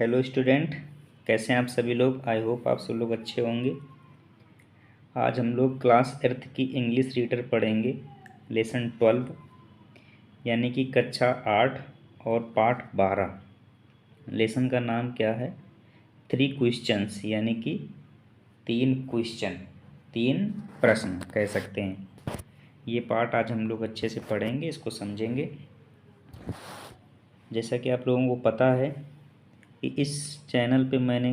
Hello student, कैसे हैं आप सभी लोग। आई होप आप सब लोग अच्छे होंगे। आज हम लोग क्लास एर्थ की इंग्लिश रीडर पढ़ेंगे, लेसन 12 यानी कि कक्षा 8 और पाठ 12। लेसन का नाम क्या है? 3 क्वेश्चंस, यानी कि 3 क्वेश्चन, 3 प्रश्न कह सकते हैं। ये पाठ आज हम लोग अच्छे से पढ़ेंगे, इसको समझेंगे। जैसा कि आप लोगों को पता है कि इस चैनल पे मैंने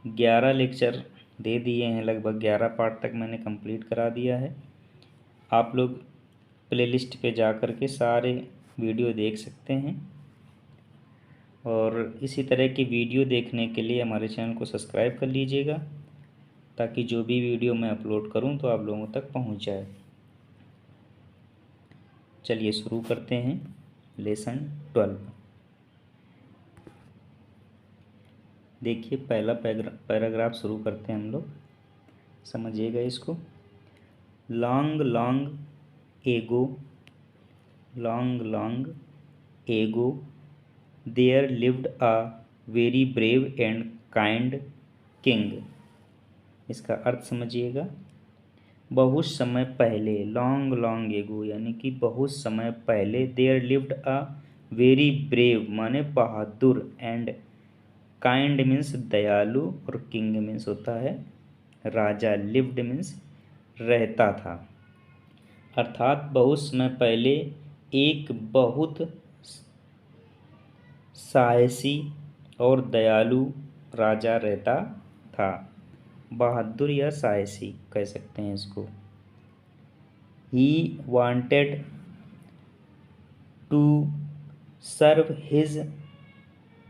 11 लेक्चर दे दिए हैं, लगभग 11 पार्ट तक मैंने कंप्लीट करा दिया है। आप लोग प्लेलिस्ट पे जा कर के सारे वीडियो देख सकते हैं, और इसी तरह की वीडियो देखने के लिए हमारे चैनल को सब्सक्राइब कर लीजिएगा, ताकि जो भी वीडियो मैं अपलोड करूं तो आप लोगों तक पहुंच जाए। चलिए शुरू करते हैं लेसन 12। देखिए, पहला पैराग्राफ शुरू करते हैं हम लोग, समझिएगा इसको। Long long ago, long long ago there lived a very brave and kind king. इसका अर्थ समझिएगा। बहुत समय पहले, लॉन्ग लॉन्ग एगो यानी कि बहुत समय पहले, there lived a very brave माने बहादुर, एंड काइंड मीन्स दयालु, और किंग मीन्स होता है राजा। लिव्ड मीन्स रहता था, अर्थात बहुत समय पहले एक बहुत साहसी और दयालु राजा रहता था। बहादुर या साहसी कह सकते हैं इसको। He wanted to serve his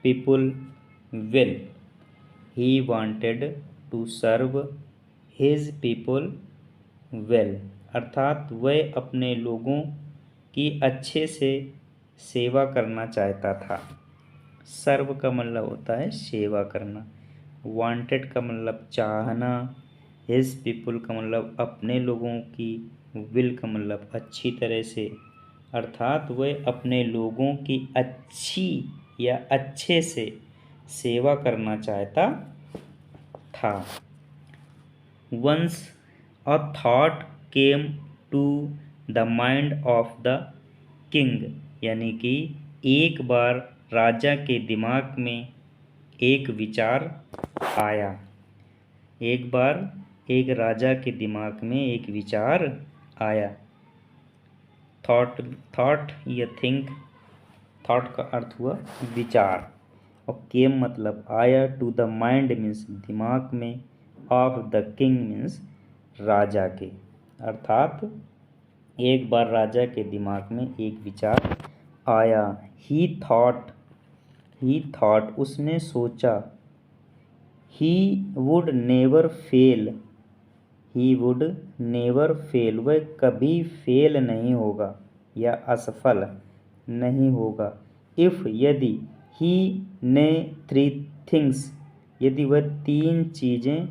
people well. He wanted to serve his people well, अर्थात वह अपने लोगों की अच्छे से सेवा करना चाहता था। सर्व का मतलब होता है सेवा करना, वांटेड का मतलब चाहना, हिज पीपुल का मतलब अपने लोगों की, विल का मतलब अच्छी तरह से, अर्थात वह अपने लोगों की अच्छी या अच्छे से सेवा करना चाहता था। Once a thought came to the mind of the king, यानी कि एक बार राजा के दिमाग में एक विचार आया। एक बार एक राजा के दिमाग में एक विचार आया। थॉट या थिंक, थॉट का अर्थ हुआ विचार, और केम मतलब आया, टू द माइंड मीन्स दिमाग में, ऑफ द किंग मीन्स राजा के, अर्थात एक बार राजा के दिमाग में एक विचार आया। ही थॉट उसने सोचा। He would never fail, he would never fail वह कभी फेल नहीं होगा या असफल नहीं होगा। इफ़ यदि, ही ने 3 थिंग्स यदि वह 3 चीज़ें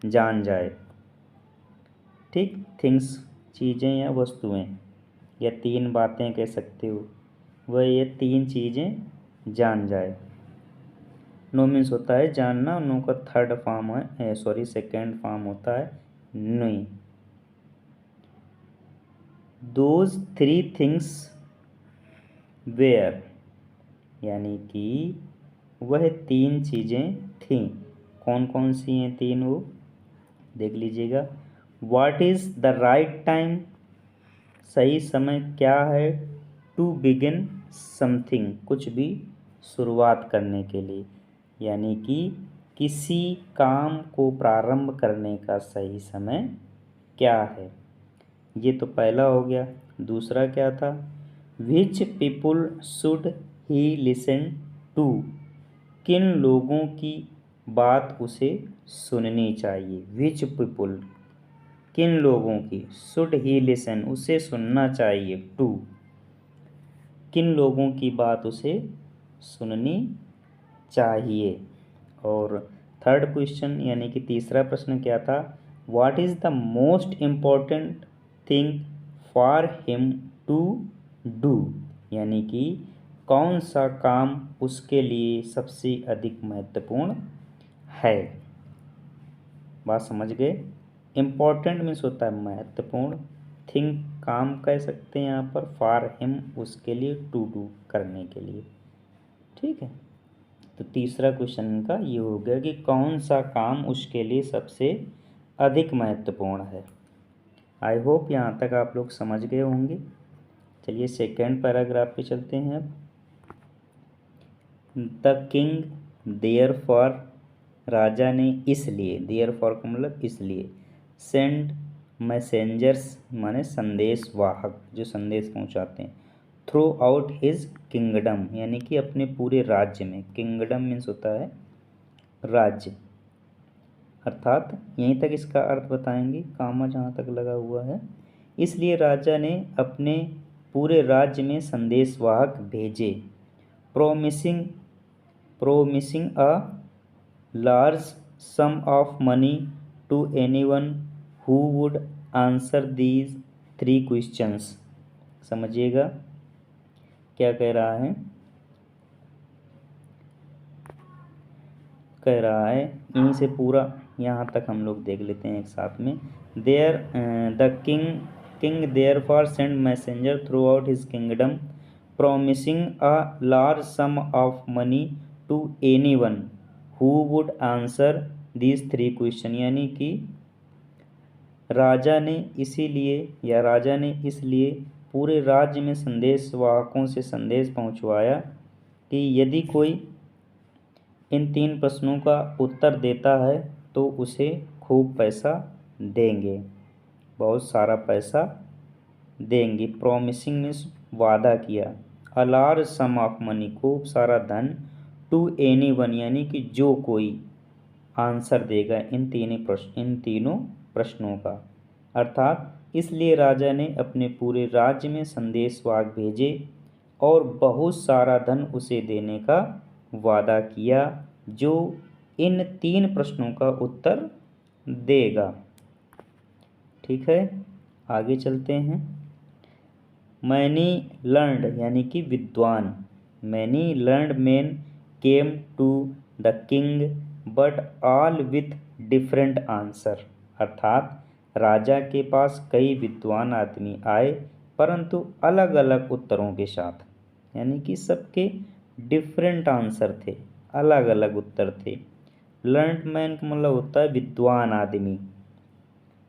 जान जाए। ठीक, थिंग्स चीज़ें या वस्तुएं, या 3 बातें कह सकते हो, वह ये 3 चीज़ें जान जाए। नो मीन्स होता है जानना, नो का थर्ड फॉर्म है, सेकेंड फॉर्म होता है नुई। दोज 3 थिंग्स वेयर, यानी कि वह 3 चीज़ें थीं। कौन कौन सी हैं 3 वो देख लीजिएगा। What is the right time, सही समय क्या है। टू बिगिन समथिंग, कुछ भी शुरुआत करने के लिए, यानी कि किसी काम को प्रारंभ करने का सही समय क्या है। ये तो पहला हो गया। दूसरा क्या था? Which people should he listen to, किन लोगों की बात उसे सुननी चाहिए। विच पीपुल, किन लोगों की, शुड ही लिसन उसे सुनना चाहिए, टू किन लोगों की बात उसे सुननी चाहिए। और थर्ड क्वेश्चन यानी कि तीसरा प्रश्न क्या था? What is the most important thing for him to do, यानी कि कौन सा काम उसके लिए सबसे अधिक महत्वपूर्ण है। बात समझ गए। इम्पोर्टेंट मीन्स होता है महत्वपूर्ण, थिंक काम कह सकते हैं यहाँ पर, फॉर हिम उसके लिए, टू डू करने के लिए। ठीक है, तो तीसरा क्वेश्चन का ये हो गया कि कौन सा काम उसके लिए सबसे अधिक महत्वपूर्ण है। आई होप यहाँ तक आप लोग समझ गए होंगे। चलिए सेकेंड पैराग्राफ पे चलते हैं अब। द किंग देयर फॉर, राजा ने इसलिए, देयर फॉर का मतलब इसलिए, सेंड मैसेंजर्स माने संदेश वाहक जो संदेश पहुंचाते हैं, थ्रू आउट हिज किंगडम यानी कि अपने पूरे राज्य में, किंगडम मीन्स होता है राज्य, अर्थात यहीं तक इसका अर्थ बताएंगे, कामा जहाँ तक लगा हुआ है। इसलिए राजा ने अपने पूरे राज्य में संदेशवाहक भेजे, promising a large sum of money to anyone who would answer these 3 questions. समझिएगा क्या कह रहा है। कह रहा है यहीं से पूरा यहाँ तक हम लोग देख लेते हैं एक साथ में। There the king therefore send messenger throughout his kingdom promising a large sum of money to anyone who would answer these 3 question. यानी कि राजा ने इसलिए पूरे राज्य में संदेश वाहकों से संदेश पहुंचवाया कि यदि कोई इन 3 प्रश्नों का उत्तर देता है तो उसे खूब पैसा देंगे, बहुत सारा पैसा देंगे। प्रोमिसिंग मीन्स वादा किया, अ लार्ज सम ऑफ मनी खूब सारा धन, टू एनीवन यानी कि जो कोई आंसर देगा इन तीनों प्रश्नों का। अर्थात इसलिए राजा ने अपने पूरे राज्य में संदेशवाहक भेजे और बहुत सारा धन उसे देने का वादा किया जो इन 3 प्रश्नों का उत्तर देगा। ठीक है, आगे चलते हैं। मैनी लर्नड यानी कि विद्वान, many learned man came to the king but all with different answer. अर्थात राजा के पास कई विद्वान आदमी आए परंतु अलग अलग उत्तरों के साथ, यानी कि सबके डिफरेंट आंसर थे, अलग अलग उत्तर थे। लर्नड मैन का मतलब होता है विद्वान आदमी।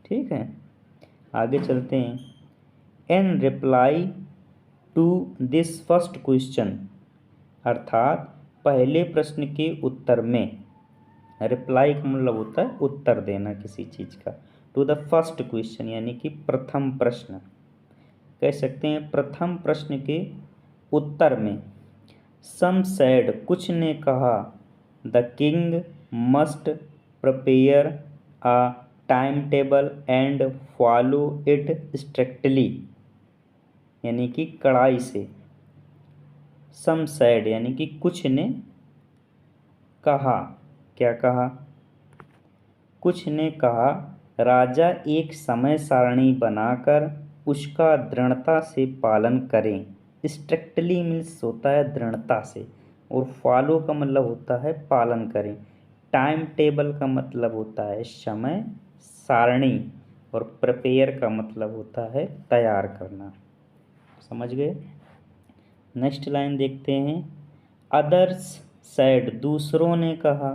ठीक है, आगे चलते हैं। In reply to this first question, अर्थात पहले प्रश्न के उत्तर में, रिप्लाई का मतलब होता है उत्तर देना किसी चीज़ का। टू द फर्स्ट क्वेश्चन यानी कि प्रथम प्रश्न कह सकते हैं, प्रथम प्रश्न के उत्तर में। सम सेड कुछ ने कहा, the king must prepare a time table and follow it strictly यानी कि कड़ाई से। सम सेड यानी कि कुछ ने कहा, क्या कहा, कुछ ने कहा राजा एक समय सारणी बनाकर उसका दृढ़ता से पालन करें। स्ट्रिक्टली मीन्स होता है दृढ़ता से, और फॉलो का मतलब होता है पालन करें। टाइम टेबल का मतलब होता है समय सारणी, और प्रिपेयर का मतलब होता है तैयार करना। समझ गए। नेक्स्ट लाइन देखते हैं। अदर्स सैड दूसरों ने कहा,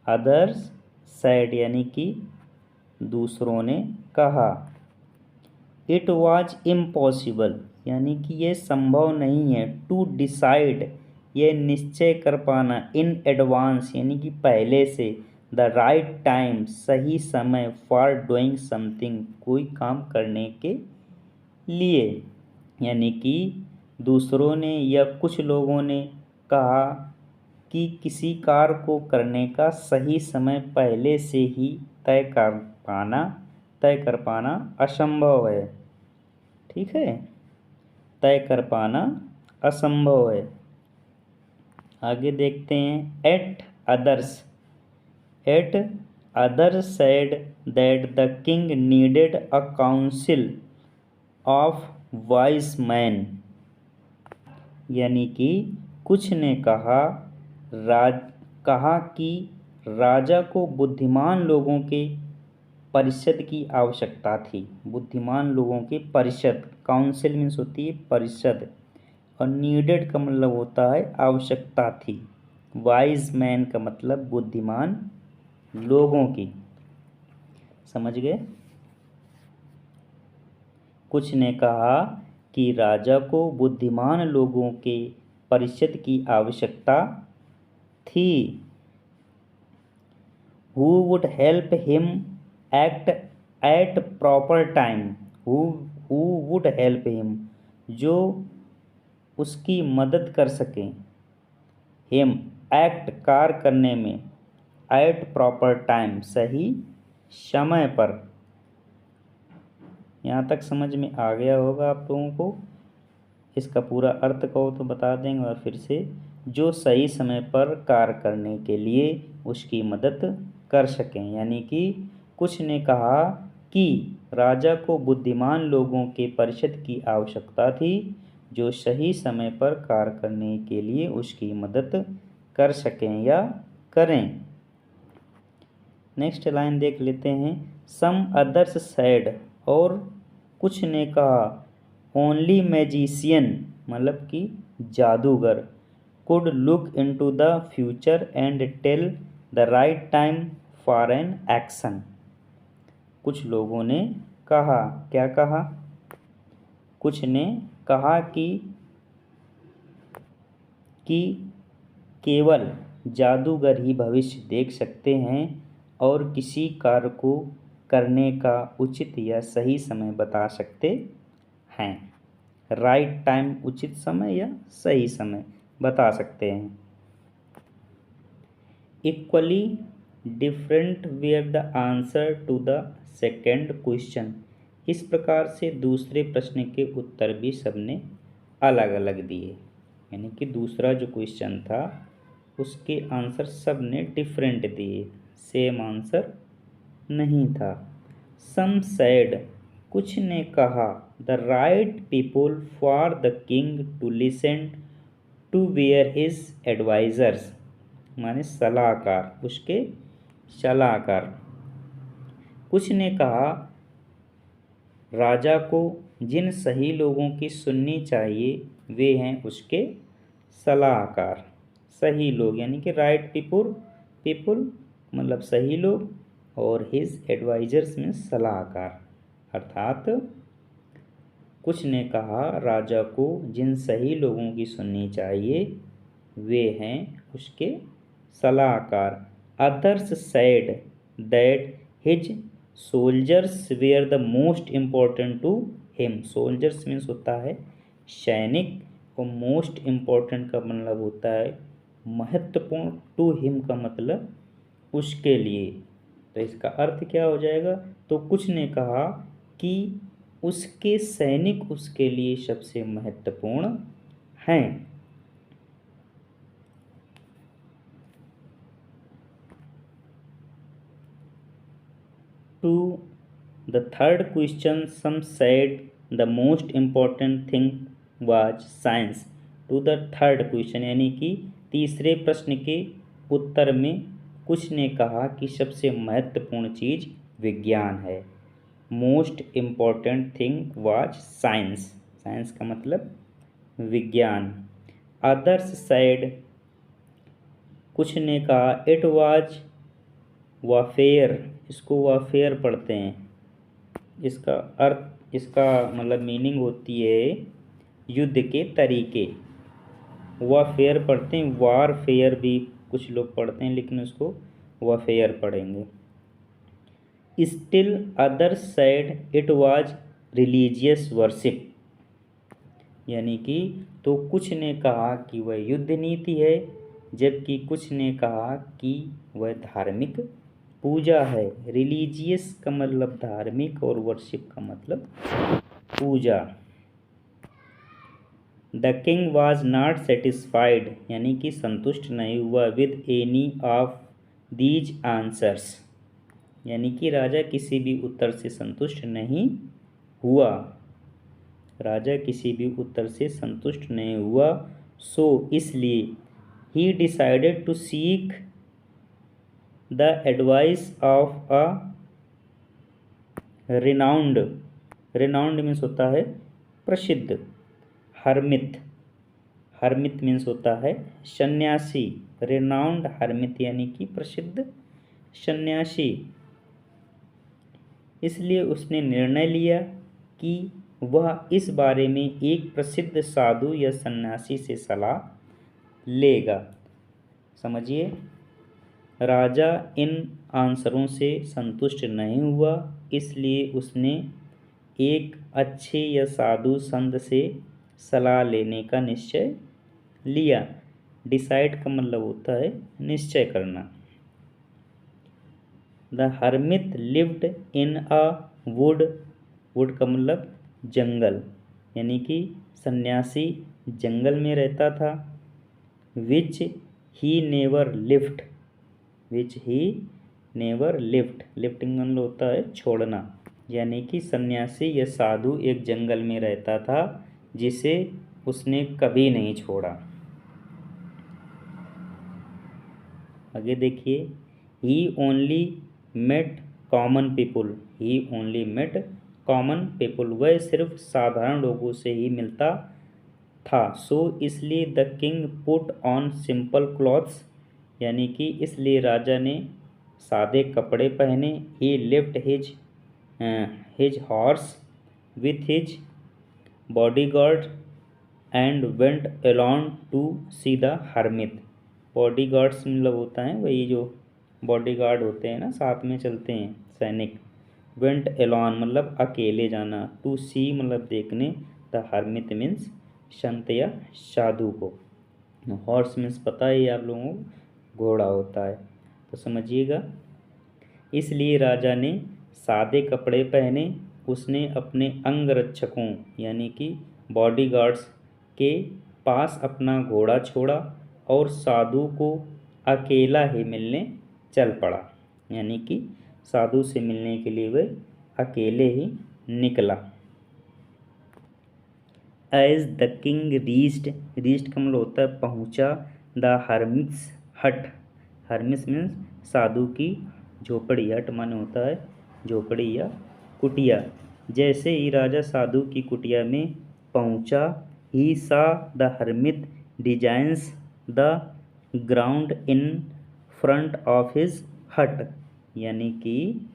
अदर्स सैड यानी कि दूसरों ने कहा। इट वॉज इम्पॉसिबल यानी कि ये संभव नहीं है। टू डिसाइड ये निश्चय कर पाना। इन एडवांस यानी कि पहले से। द राइट टाइम सही समय। फॉर डूइंग समथिंग कोई काम करने के लिए, यानी कि दूसरों ने या कुछ लोगों ने कहा कि किसी कार्य को करने का सही समय पहले से ही तय कर पाना असंभव है। ठीक है, तय कर पाना असंभव है। आगे देखते हैं। At others said that the king needed a council of wise man. यानी कि कुछ ने कहा कि राजा को बुद्धिमान लोगों के परिषद की आवश्यकता थी। बुद्धिमान लोगों की परिषद, काउंसिल मीन्स होती है परिषद, और नीडेड का मतलब होता है आवश्यकता थी। वाइज मैन का मतलब बुद्धिमान लोगों की। समझ गए? कुछ ने कहा कि राजा को बुद्धिमान लोगों के परिषद की आवश्यकता थी। Who would help him act at proper time? Who would help him? जो उसकी मदद कर सकें। हिम एक्ट कार्य करने में, एट प्रॉपर टाइम सही समय पर। यहाँ तक समझ में आ गया होगा आप लोगों को। इसका पूरा अर्थ कहो तो बता देंगे और फिर से, जो सही समय पर कार्य करने के लिए उसकी मदद कर सकें। यानी कि कुछ ने कहा कि राजा को बुद्धिमान लोगों के परिषद की आवश्यकता थी जो सही समय पर कार्य करने के लिए उसकी मदद कर सकें या करें। नेक्स्ट लाइन देख लेते हैं। सम अदर्स सेड, और कुछ ने कहा ओनली मैजिशियन मतलब कि जादूगर could look into the future and tell the right time for an action. कुछ लोगों ने कहा, क्या कहा? कुछ ने कहा कि केवल जादूगर ही भविष्य देख सकते हैं और किसी कार्य को करने का उचित या सही समय बता सकते हैं। राइट टाइम उचित समय या सही समय बता सकते हैं। Equally different were the answer to the second question. इस प्रकार से दूसरे प्रश्न के उत्तर भी सबने अलग अलग दिए। यानी कि दूसरा जो क्वेश्चन था उसके आंसर सब ने डिफरेंट दिए, सेम आंसर नहीं था। सम सेड, कुछ ने कहा the right people for the king to listen to were his advisers, माने सलाहकार, उसके सलाहकार। कुछ ने कहा राजा को जिन सही लोगों की सुननी चाहिए वे हैं उसके सलाहकार। सही लोग यानी कि राइट पीपुल मतलब सही लोग, और हिज एडवाइजर्स में सलाहकार। अर्थात कुछ ने कहा राजा को जिन सही लोगों की सुननी चाहिए वे हैं उसके सलाहकार। Others said that his soldiers were the most important to him. Soldiers means होता है सैनिक, और मोस्ट इम्पोर्टेंट का मतलब होता है महत्वपूर्ण, टू हिम का मतलब उसके लिए। तो इसका अर्थ क्या हो जाएगा? तो कुछ ने कहा कि उसके सैनिक उसके लिए सबसे महत्वपूर्ण हैं। To the third question, some said the most important thing was science. To the third question यानी कि तीसरे प्रश्न के उत्तर में कुछ ने कहा कि सबसे महत्वपूर्ण चीज विज्ञान है। Most important thing was science. Science का मतलब विज्ञान। अदर्स साइड, कुछ ने कहा इट वाज वाफेयर। इसको वाफेयर पढ़ते हैं। इसका अर्थ, इसका मतलब मीनिंग होती है युद्ध के तरीके। वाफेयर पढ़ते हैं, वारफेयर भी कुछ लोग पढ़ते हैं लेकिन उसको वाफेयर पढ़ेंगे। Still others said it was religious worship. यानी कि तो कुछ ने कहा कि वह युद्ध नीति है, जबकि कुछ ने कहा कि वह धार्मिक पूजा है। रिलीजियस का मतलब धार्मिक और वर्शिप का मतलब पूजा। The king was not satisfied, यानी कि संतुष्ट नहीं हुआ with any of these answers. यानी कि राजा किसी भी उत्तर से संतुष्ट नहीं हुआ। राजा किसी भी उत्तर से संतुष्ट नहीं हुआ, सो इसलिए he decided to seek the advice of a renowned. Renowned means होता है प्रसिद्ध। हरमित, हरमित मीन्स होता है सन्यासी। रिनाउंड हरमित यानी कि प्रसिद्ध सन्यासी। इसलिए उसने निर्णय लिया कि वह इस बारे में एक प्रसिद्ध साधु या सन्यासी से सलाह लेगा। समझिए, राजा इन आंसरों से संतुष्ट नहीं हुआ, इसलिए उसने एक अच्छे या साधु संत से सलाह लेने का निश्चय लिया। डिसाइड का मतलब होता है निश्चय करना। The hermit lived in a wood, wood का मतलब जंगल, यानी कि सन्यासी जंगल में रहता था। Which he never lift, which he never lift, lifting मतलब होता है छोड़ना, यानी कि सन्यासी या साधु एक जंगल में रहता था जिसे उसने कभी नहीं छोड़ा। आगे देखिए, ही ओनली मेट कॉमन पीपुल, ही ओनली मेट कॉमन पीपुल, वह सिर्फ साधारण लोगों से ही मिलता था। सो इसलिए the king put on simple clothes, यानी कि इसलिए राजा ने सादे कपड़े पहने। He lift his horse with his bodyguard and went alone to see the hermit. Bodyguards मतलब होता है वही जो बॉडीगार्ड होते हैं ना, साथ में चलते हैं सैनिक। वेंट एलॉन मतलब अकेले जाना, टू सी मतलब देखने, द हर्मित मीन्स संत या साधु को। हॉर्स मीन्स पता ही आप लोगों को घोड़ा होता है, तो समझिएगा। इसलिए राजा ने सादे कपड़े पहने। उसने अपने अंगरक्षकों यानी कि बॉडीगार्ड्स के पास अपना घोड़ा छोड़ा और साधु को अकेला ही मिलने चल पड़ा, यानी कि साधु से मिलने के लिए वह अकेले ही निकला। As the king reached, reached का मतलब होता है पहुँचा, the hermit's hut, hermit's means साधु की झोपड़ी, हट माने होता है झोपड़ी या कुटिया। जैसे ही राजा साधु की कुटिया में पहुँचा, ही सा the hermit designs the ground in front of his हट, यानी कि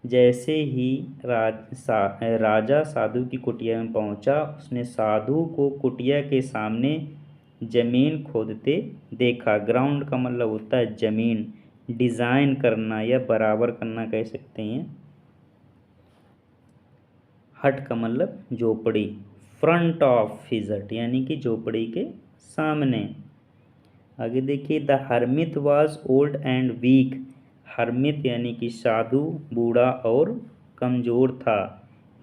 जैसे ही राजा साधु की कुटिया में पहुंचा, उसने साधु को कुटिया के सामने जमीन खोदते देखा। ग्राउंड का मतलब होता है जमीन, डिज़ाइन करना या बराबर करना कह सकते हैं। हट का मतलब झोपड़ी, फ्रंट ऑफ हिज हट यानी कि झोपड़ी के सामने। आगे देखिए, the hermit was old and weak, hermit यानी कि साधु बूढ़ा और कमज़ोर था।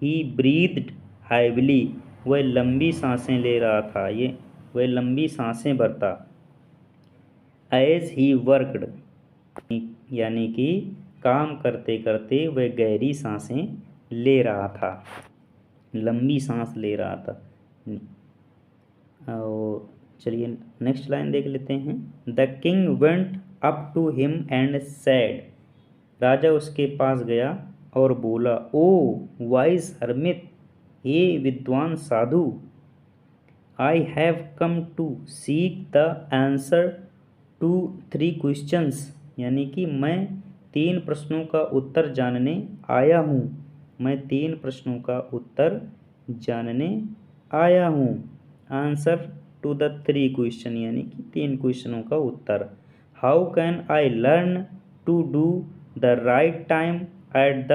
ही ब्रीथ्ड हैविली, वह लंबी सांसें ले रहा था, ये वह लंबी सांसें भरता। एज ही वर्कड, यानी कि काम करते करते वह गहरी सांसें ले रहा था, लंबी सांस ले रहा था। और चलिए नेक्स्ट लाइन देख लेते हैं। The king went up to him and said, राजा उसके पास गया और बोला, ओ वाइज हर्मित, हे विद्वान साधु, I have come to seek the answer to 3 questions, यानी कि मैं 3 प्रश्नों का उत्तर जानने आया हूँ, मैं 3 प्रश्नों का उत्तर जानने आया हूँ। आंसर टू द 3 क्वेश्चन यानी कि 3 क्वेश्चनों का उत्तर। How can I learn to do the right time at the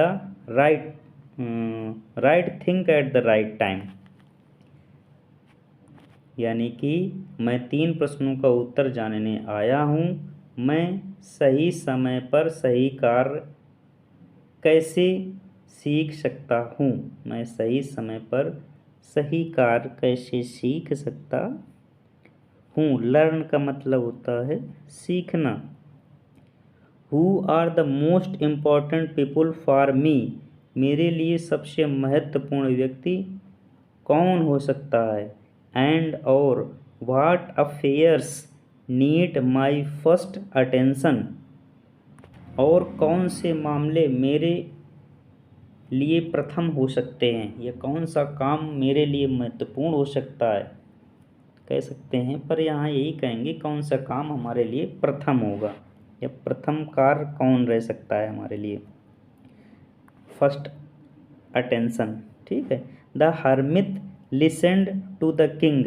right thing at the right time, यानी कि मैं 3 प्रश्नों का उत्तर जानने आया हूँ, मैं सही समय पर सही कार्य कैसे सीख सकता हूँ, मैं सही समय पर सही कार्य कैसे सीख सकता हूँ। लर्न का मतलब होता है सीखना। Who are the most important people for me, मेरे लिए सबसे महत्वपूर्ण व्यक्ति कौन हो सकता है, एंड और what affairs need my first attention, और कौन से मामले मेरे लिए प्रथम हो सकते हैं, या कौन सा काम मेरे लिए महत्वपूर्ण हो सकता है कह सकते हैं, पर यहाँ यही कहेंगे कौन सा काम हमारे लिए प्रथम होगा, या प्रथम कार्य कौन रह सकता है हमारे लिए, फर्स्ट अटेंशन। ठीक है। The hermit listened to the king,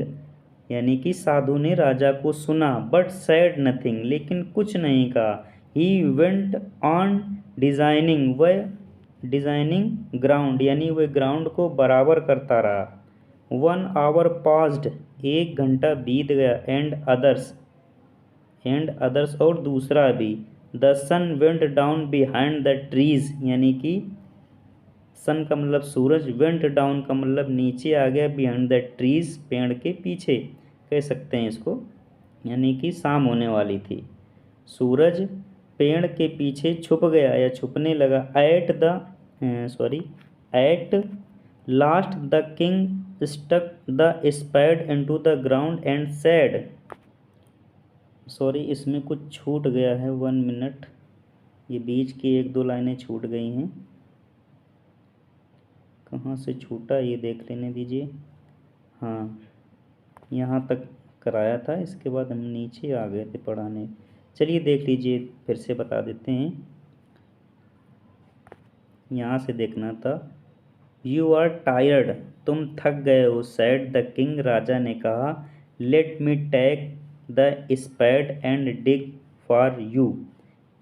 यानी कि साधु ने राजा को सुना, बट सैड नथिंग, लेकिन कुछ नहीं कहा। ही वेंट ऑन डिजाइनिंग, वह डिजाइनिंग ग्राउंड, यानी वह ग्राउंड को बराबर करता रहा। 1 hour पास्ड, 1 घंटा बीत गया। एंड अदर्स, और दूसरा भी। The sun went down behind the trees, यानी कि सन का मतलब सूरज, वेंट डाउन का मतलब नीचे आ गया, बिहाइंड द ट्रीज, पेड़ के पीछे कह सकते हैं इसको, यानी कि शाम होने वाली थी। सूरज पेड़ के पीछे छुप गया या छुपने लगा। At last the king stuck the spade into the ground and said, इसमें कुछ छूट गया है, 1 मिनट, ये बीच की 1-2 लाइनें छूट गई हैं, कहाँ से छूटा ये देख लेने दीजिए। हाँ, यहाँ तक कराया था, इसके बाद हम नीचे आ गए थे पढ़ाने। चलिए देख लीजिए, फिर से बता देते हैं, यहाँ से देखना था। यू आर टायर्ड, तुम थक गए हो। सैड द किंग, राजा ने कहा। Let me take the spade and dig for you,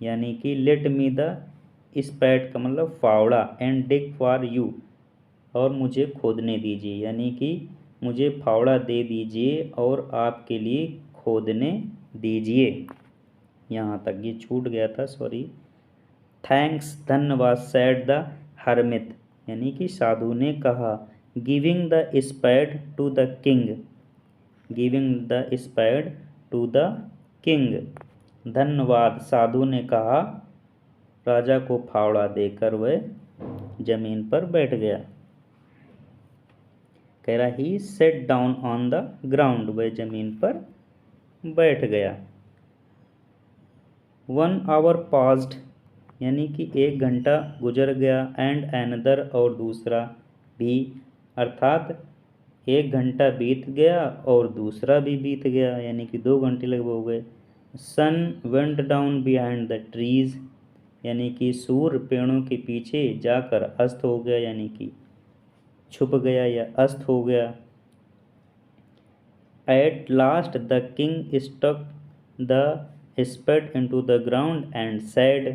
यानी कि लेट मी द स्पैड का मतलब फावड़ा, एंड डिग फॉर यू, और मुझे खोदने दीजिए, यानी कि मुझे फावड़ा दे दीजिए और आपके लिए खोदने दीजिए। यहाँ तक ये छूट गया था, थैंक्स, धन्यवाद। सैड द हर्मिट, यानी कि साधु ने कहा। Giving the spade to the king, giving the spade to the king, धन्यवाद, साधु ने कहा। राजा को फावड़ा देकर वह जमीन पर बैठ गया। कह रहा he sat down on the ground, वह जमीन पर बैठ गया। 1 hour पास्ड, यानी कि 1 घंटा गुजर गया। एंड एनदर, और दूसरा भी, अर्थात 1 घंटा बीत गया और दूसरा भी बीत गया, यानी कि 2 घंटे लगभग हो गए। Sun went down behind the trees, यानी कि सूर्य पेड़ों के पीछे जाकर अस्त हो गया, यानी कि छुप गया या अस्त हो गया। At last the king stuck the spade into the ground and said,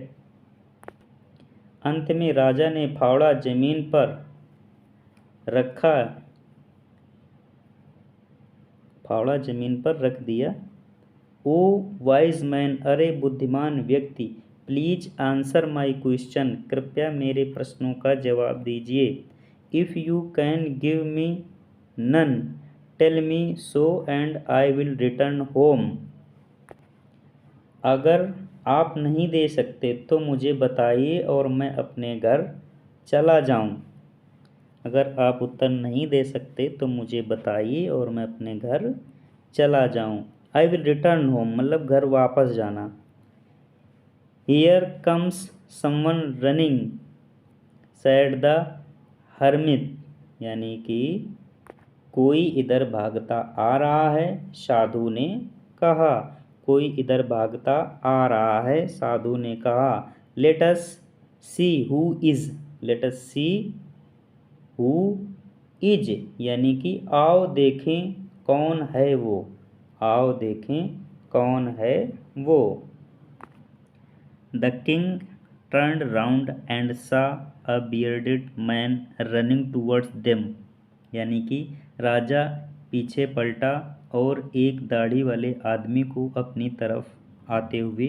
अंत में राजा ने फावड़ा जमीन पर रखा, फावड़ा जमीन पर रख दिया। ओ वाइज मैन, अरे बुद्धिमान व्यक्ति। प्लीज आंसर माई क्वेश्चन, कृपया मेरे प्रश्नों का जवाब दीजिए। If you can give me none, tell me so and I will return home, अगर आप नहीं दे सकते तो मुझे बताइए और मैं अपने घर चला जाऊं। अगर आप उत्तर नहीं दे सकते तो मुझे बताइए और मैं अपने घर चला जाऊं। आई विल रिटर्न होम मतलब घर वापस जाना। Here comes someone running, sad the hermit, यानी कि कोई इधर भागता आ रहा है, साधु ने कहा। कोई इधर भागता आ रहा है, साधु ने कहा। Let us see who is, let us see who is, यानी कि आओ देखें कौन है वो, आओ देखें कौन है वो। The king turned round and saw a bearded man running towards them, यानी कि राजा पीछे पलटा और एक दाढ़ी वाले आदमी को अपनी तरफ आते हुए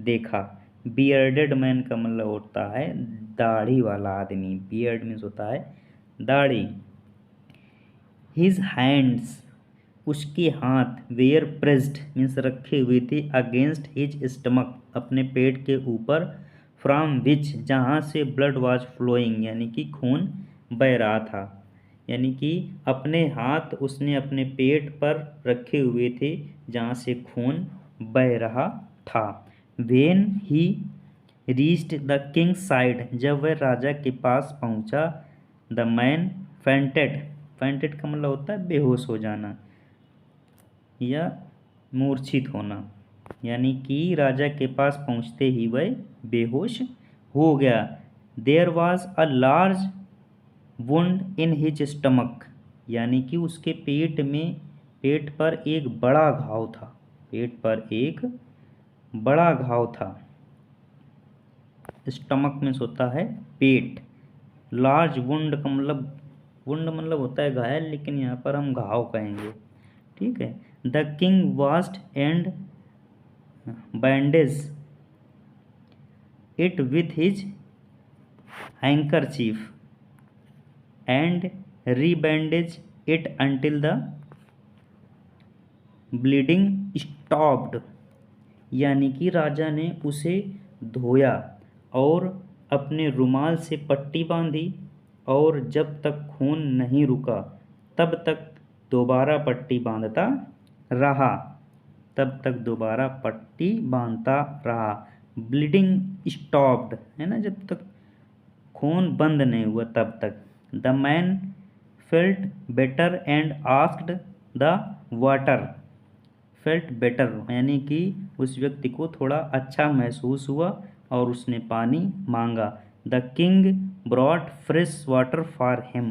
देखा। बियर्डेड मैन का मतलब होता है दाढ़ी वाला आदमी, बियर्ड मीन्स होता है दाढ़ी। हिज हैंड्स, उसके हाथ, वेयर प्रेस्ड मीन्स रखे हुए थे, अगेंस्ट हिज स्टमक, अपने पेट के ऊपर, फ्रॉम विच, जहाँ से ब्लड वाज फ्लोइंग, यानी कि खून बह रहा था। यानी कि अपने हाथ उसने अपने पेट पर रखे हुए थे जहाँ से खून बह रहा था। When he reached the king side, जब वह राजा के पास पहुँचा, द मैन फेंटेड, फेंटेड का मतलब होता है बेहोश हो जाना या मूर्छित होना, यानी कि राजा के पास पहुँचते ही वह बेहोश हो गया। There was a large wound in his stomach, यानी कि उसके पेट पर एक बड़ा घाव था, पेट पर एक बड़ा घाव था। स्टमक में होता है पेट। लार्ज वुंड का मतलब, वुंड मतलब होता है घायल, लेकिन यहाँ पर हम घाव कहेंगे। ठीक है। The king washed and bandage it with his handkerchief and rebandage it until the bleeding stopped, यानी कि राजा ने उसे धोया और अपने रुमाल से पट्टी बांधी, और जब तक खून नहीं रुका तब तक दोबारा पट्टी बांधता रहा, तब तक दोबारा पट्टी बांधता रहा। ब्लीडिंग स्टॉप्ड है ना, जब तक खून बंद नहीं हुआ तब तक। The man felt better and asked the water, felt better यानी कि उस व्यक्ति को थोड़ा अच्छा महसूस हुआ और उसने पानी मांगा। The king brought fresh water for him,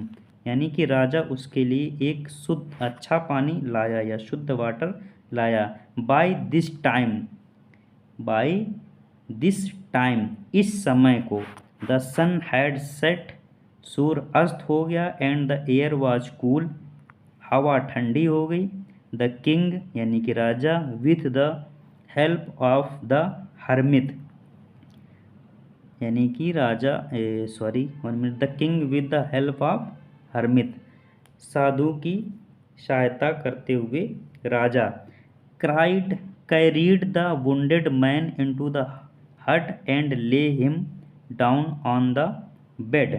यानी कि राजा उसके लिए एक शुद्ध अच्छा पानी लाया या शुद्ध वाटर लाया। By this time, by this time इस समय को, द सन हैड सेट, सूर्य अस्त हो गया, and the air was cool, हवा ठंडी हो गई। द किंग यानी कि राजा, with the help of the hermit, यानी कि राजा the king with the help of hermit, साधु की सहायता करते हुए राजा, cried carried the wounded man into the hut and lay him down on the bed,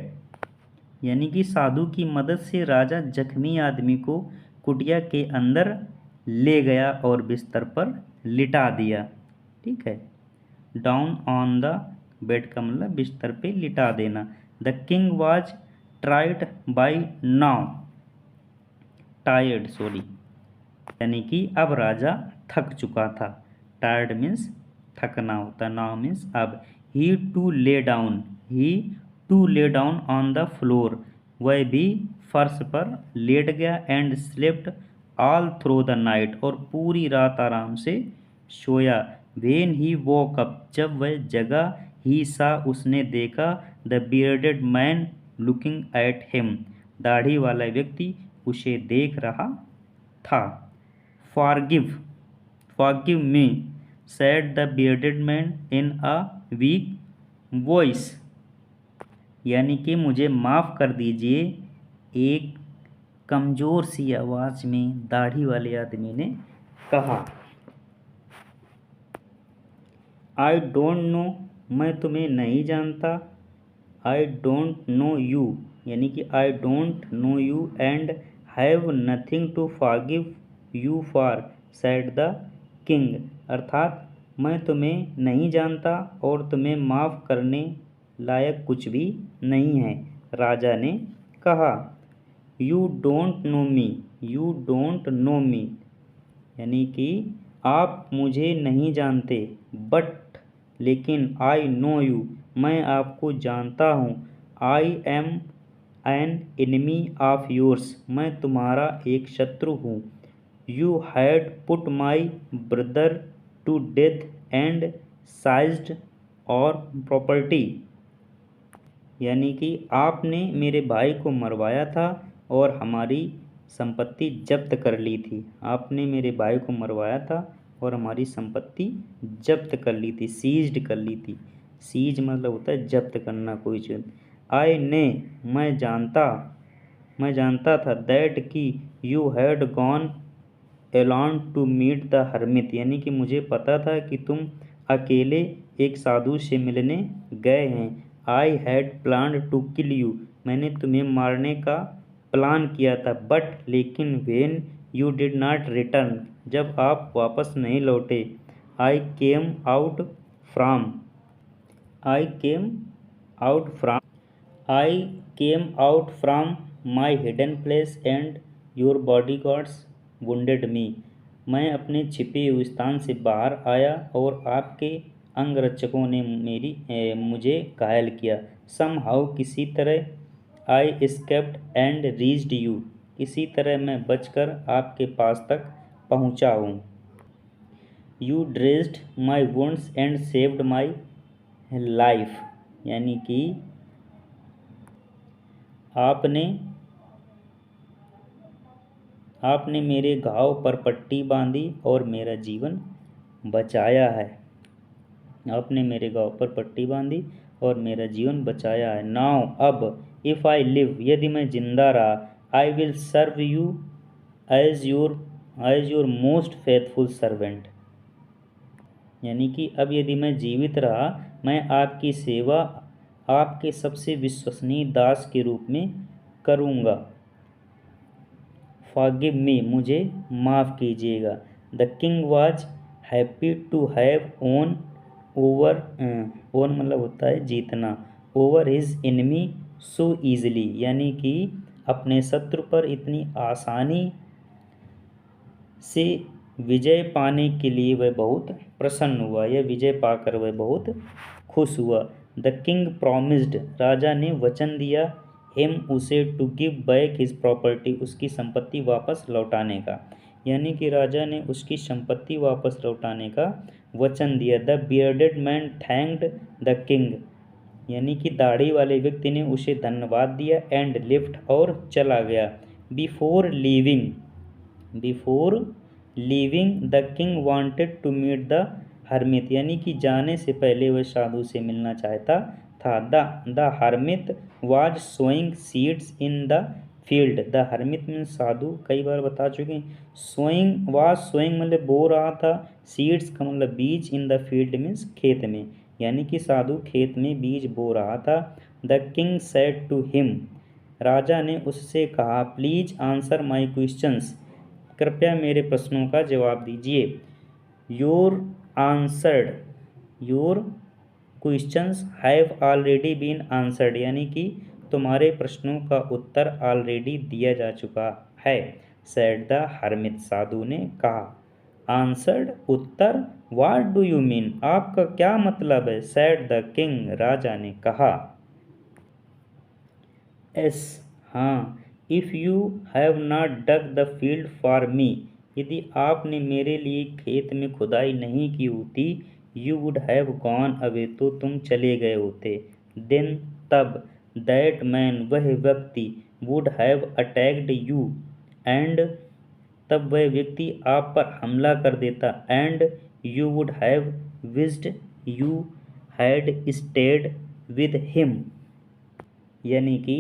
यानी कि साधु की मदद से राजा जख्मी आदमी को कुटिया के अंदर ले गया और बिस्तर पर लिटा दिया। ठीक है। डाउन ऑन द बेड का मतलब बिस्तर पे लिटा देना। The king was tried by now, tired यानी कि अब राजा थक चुका था। टायर्ड मीन्स थकना होता, नाउ मीन्स अब। He too lay down on the floor, वह भी फर्श पर लेट गया। And slept all through the night, और पूरी रात आराम से सोया। वेन ही वोक अप, जब वह जगा, ही सा उसने देखा, the bearded man looking at him, दाढ़ी वाला व्यक्ति उसे देख रहा था। Forgive me said the bearded man in a week voice, यानी कि मुझे माफ़ कर दीजिए, एक कमज़ोर सी आवाज़ में दाढ़ी वाले आदमी ने कहा। आई डोंट नो, मैं तुम्हें नहीं जानता। आई डोंट नो यू, यानी कि I don't know you and have nothing to forgive you for, said the king, अर्थात मैं तुम्हें नहीं जानता और तुम्हें माफ़ करने लायक कुछ भी नहीं है, राजा ने कहा। यू डोंट नो मी, यानी कि आप मुझे नहीं जानते, बट लेकिन आई नो यू, मैं आपको जानता हूँ। I am an enemy of yours, मैं तुम्हारा एक शत्रु हूँ। You had put my brother to death and seized our property, यानी कि आपने मेरे भाई को मरवाया था और हमारी संपत्ति जब्त कर ली थी। आपने मेरे भाई को मरवाया था और हमारी संपत्ति जब्त कर ली थी, सीज्ड कर ली थी। सीज मतलब होता है जब्त करना कोई चीज़। मैं जानता था दैट कि you had gone alone to meet the hermit, यानी कि मुझे पता था कि तुम अकेले एक साधु से मिलने गए हैं। I had planned to kill you, मैंने तुम्हें मारने का प्लान किया था, बट लेकिन when you did not return, जब आप वापस नहीं लौटे, I came out from I came out from I came out from my hidden place and your bodyguards wounded me, मैं अपने छिपे हुए स्थान से बाहर आया और आपके अंगरक्षकों ने मुझे घायल किया। सम हाउ, किसी तरह, आई एस्केप्ड एंड रीच्ड यू, किसी तरह मैं बचकर आपके पास तक पहुंचा हूँ। You dressed my wounds and saved my life, यानी कि आपने मेरे घाव पर पट्टी बांधी और मेरा जीवन बचाया है। आपने मेरे घाव पर पट्टी बांधी और मेरा जीवन बचाया है। नाउ, अब, इफ़ आई लिव, यदि मैं जिंदा रहा, I will serve you as your most faithful servant, यानी कि अब यदि मैं जीवित रहा, मैं आपकी सेवा आपके सबसे विश्वसनीय दास के रूप में करूँगा। फॉरगिव मी, मुझे माफ़ कीजिएगा। The king was happy to have won मतलब होता है जीतना, over his enemy so easily, यानी कि अपने शत्रु पर इतनी आसानी से विजय पाने के लिए वह बहुत प्रसन्न हुआ, या विजय पाकर वह बहुत खुश हुआ। द किंग प्रॉमिस्ड, राजा ने वचन दिया, हिम, उसे, to give back his property, उसकी संपत्ति वापस लौटाने का, यानी कि राजा ने उसकी संपत्ति वापस लौटाने का वचन दिया। The bearded man thanked the king, यानी कि दाढ़ी वाले व्यक्ति ने उसे धन्यवाद दिया। एंड लिफ्ट, और चला गया। Before leaving the king wanted to meet the hermit, यानी कि जाने से पहले वह साधु से मिलना चाहता था। The hermit was sowing seeds in the field, the hermit mean साधु, कई बार बता चुके हैं। सोइंग मतलब बो रहा था, सीड्स का मतलब बीज, इन द फील्ड मीन्स खेत में, यानी कि साधु खेत में बीज बो रहा था। The king said to him, राजा ने उससे कहा, प्लीज आंसर माई क्वेश्चंस, कृपया मेरे प्रश्नों का जवाब दीजिए। Your questions have already been answered, यानी कि तुम्हारे प्रश्नों का उत्तर ऑलरेडी दिया जा चुका है। सेड द हरमित, साधु ने कहा। Answered, Uttar. What do you mean, आपका क्या मतलब है। सेड द किंग, राजा ने कहा। एस, हाँ। If you have not dug the field for me, यदि आपने मेरे लिए खेत में खुदाई नहीं की होती, you would have gone away, तो तुम चले गए होते। देन, तब, दैट मैन, वह व्यक्ति, would have attacked you, and, तब वह व्यक्ति आप पर हमला कर देता। And you would have wished you had stayed with him, यानी कि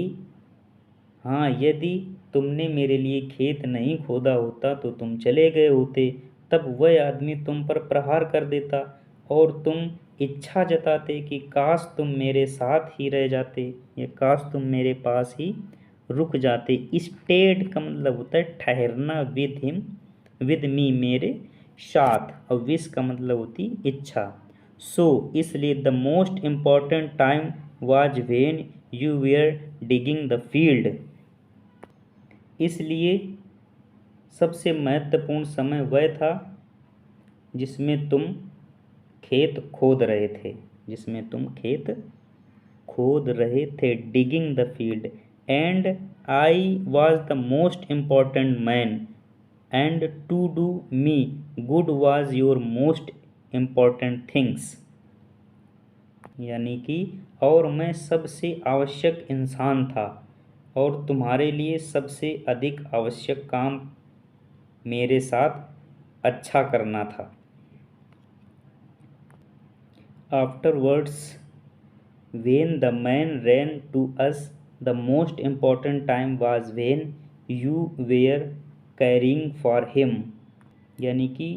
हाँ, यदि तुमने मेरे लिए खेत नहीं खोदा होता तो तुम चले गए होते। तब वह आदमी तुम पर प्रहार कर देता और तुम इच्छा जताते कि काश तुम मेरे साथ ही रह जाते, या काश तुम मेरे पास ही रुक जाते। स्टेड का मतलब होता है ठहरना, विद हिम, विद मी, मेरे साथ, और विश का मतलब होती इच्छा। सो, इसलिए, the most important time was when you were digging the field, इसलिए सबसे महत्वपूर्ण समय वह था जिसमें तुम खेत खोद रहे थे, digging the field. And I was the most important man, and to do me good was your most important things, यानी कि और मैं सबसे आवश्यक इंसान था और तुम्हारे लिए सबसे अधिक आवश्यक काम मेरे साथ अच्छा करना था। Afterwards, when the man ran to us, the most important time was when you were caring for him, यानी कि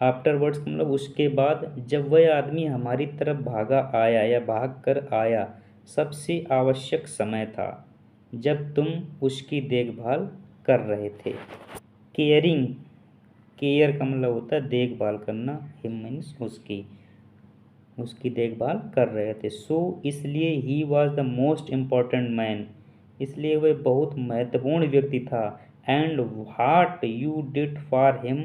आफ्टरवर्ड्स मतलब उसके बाद, जब वह आदमी हमारी तरफ भागा आया या भाग कर आया, सबसे आवश्यक समय था। जब तुम उसकी देखभाल कर रहे थे। केयरिंग, केयर का मतलब होता है देखभाल करना, हिम मीन्स उसकी देखभाल कर रहे थे। सो इसलिए he was the most important man, इसलिए वह बहुत महत्वपूर्ण व्यक्ति था। And what you did for him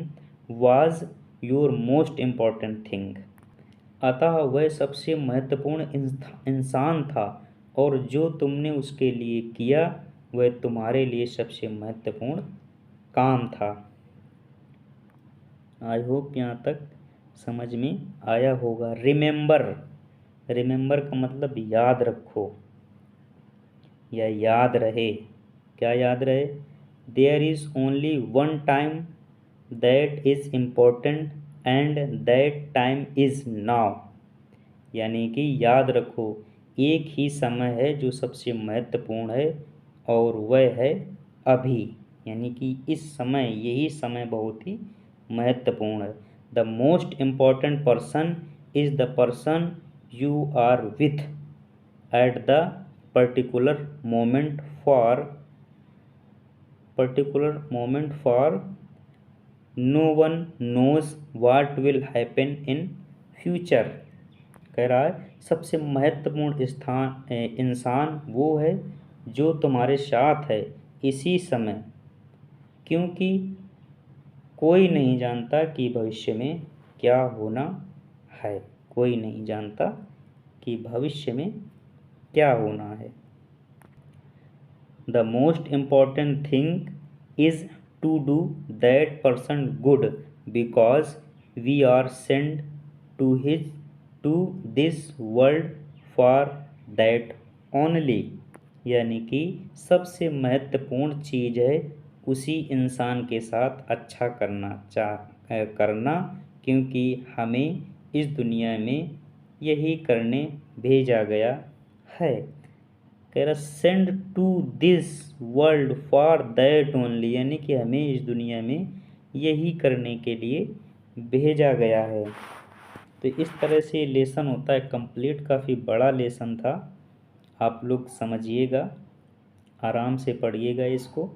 was your most important thing, अतः वह सबसे महत्वपूर्ण इंसान था और जो तुमने उसके लिए किया वह तुम्हारे लिए सबसे महत्वपूर्ण काम था। आई होप यहाँ तक समझ में आया होगा। रिमेंबर, रिमेंबर का मतलब याद रखो या याद रहे। क्या याद रहे? There is only one time that is important and that time is now, यानी कि याद रखो एक ही समय है जो सबसे महत्वपूर्ण है और वह है अभी, यानी कि इस समय, यही समय बहुत ही महत्वपूर्ण है। The most important person is the person you are with at the particular moment for no one knows what will happen in future. कह रहा है सबसे महत्वपूर्ण इंसान वो है जो तुम्हारे साथ है इसी समय, क्योंकि कोई नहीं जानता कि भविष्य में क्या होना है, कोई नहीं जानता कि भविष्य में क्या होना है। The most important thing is to do that person good because we are send to this world for that only, यानी कि सबसे महत्वपूर्ण चीज़ है उसी इंसान के साथ अच्छा करना, क्योंकि हमें इस दुनिया में यही करने भेजा गया है। कह रहा send to this world for that only, यानी कि हमें इस दुनिया में यही करने के लिए भेजा गया है। तो इस तरह से लेसन होता है कंप्लीट, काफ़ी बड़ा लेसन था। आप लोग समझिएगा, आराम से पढ़िएगा इसको,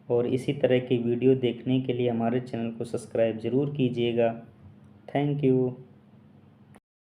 और इसी तरह की वीडियो देखने के लिए हमारे चैनल को सब्सक्राइब ज़रूर कीजिएगा। Thank you.